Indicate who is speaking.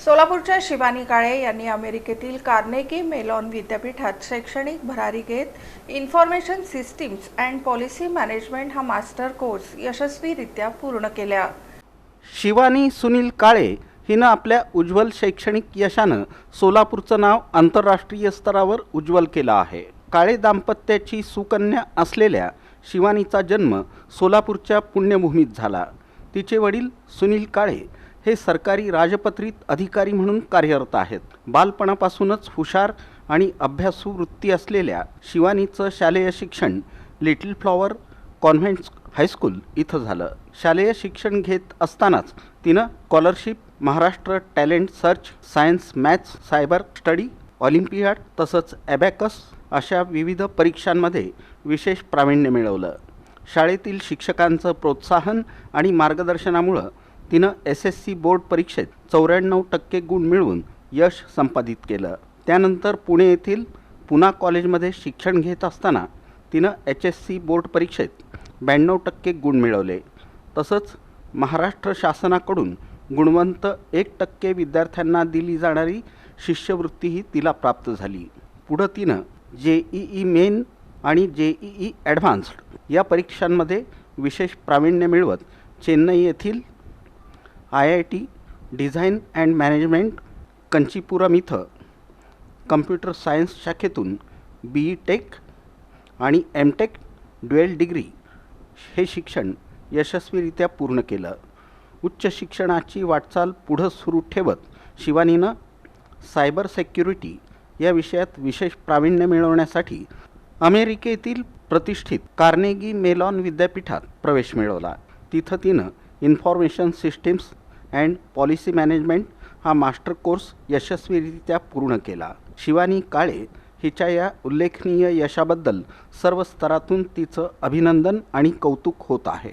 Speaker 1: सोलापूरच्या शिवानी काळे यांनी अमेरिकेतील कार्नेगी मेलॉन विद्यापीठात शैक्षणिक भरारी घेत information systems and policy management हा मास्टर कोर्स यशस्वीरित्या पूर्ण केला।
Speaker 2: शिवानी सुनील काळे हिनं आपल्या उज्ज्वल शैक्षणिक यशानं सोलापूरचं नाव आंतरराष्ट्रीय स्तरावर उज्ज्वल केलं आहे। काळे दाम्पत्याची सुकन्या असलेल्या शिवानीचा जन्म सोलापूरच्या पुण्यभूमीत झाला। तिचे वडील सुनील काळे हे सरकारी राजपत्रित अधिकारी म्हणून कार्यरत आहेत। बालपणापासूनच हुशार आणि अभ्यासू वृत्ती असलेल्या शिवानीचं शालेय शिक्षण लिटिल फ्लॉवर कॉन्व्हेंट हायस्कूल इथं झालं। शालेय शिक्षण घेत असतानाच तिनं scholarship, Maharashtra talent search, science, maths, cyber study, Olympiad तसंच ॲबॅकस अशा विविध परीक्षांमध्ये विशेष प्रावीण्य मिळवलं। शाळेतील शिक्षकांचं प्रोत्साहन आणि मार्गदर्शनामुळे तिनं SSC बोर्ड परीक्षेत 94% गुण मिळवून यश संपादित केलं। त्यानंतर पुणे येथील पुना कॉलेजमध्ये शिक्षण घेत असताना तिनं HSC बोर्ड परीक्षेत 92% गुण मिळवले। तसंच महाराष्ट्र शासनाकडून गुणवंत 1% विद्यार्थ्यांना दिली जाणारी शिष्यवृत्तीही तिला प्राप्त झाली। पुढं तिनं JEE मेन आणि JEE ॲडव्हान्स्ड या परीक्षांमध्ये विशेष प्रावीण्य मिळवत चेन्नई येथील IIT design and management Kanchipuram इथं कम्प्युटर सायन्स शाखेतून BE टेक आणि MTech ड्युएल डिग्री हे शिक्षण यशस्वीरित्या पूर्ण केलं। उच्च शिक्षणाची वाटचाल पुढं सुरू ठेवत शिवानीनं सायबर सेक्युरिटी या विषयात विशेष प्रावीण्य मिळवण्यासाठी अमेरिकेतील प्रतिष्ठित कार्नेगी मेलॉन विद्यापीठात प्रवेश मिळवला। तिथं तिनं information systems and policy management हा मास्टर कोर्स यशस्वीरित्या पूर्ण केला। शिवानी काळे हिच्या या उल्लेखनीय यशाबद्दल सर्व स्तरातून तिचं अभिनंदन आणि कौतुक होत आहे।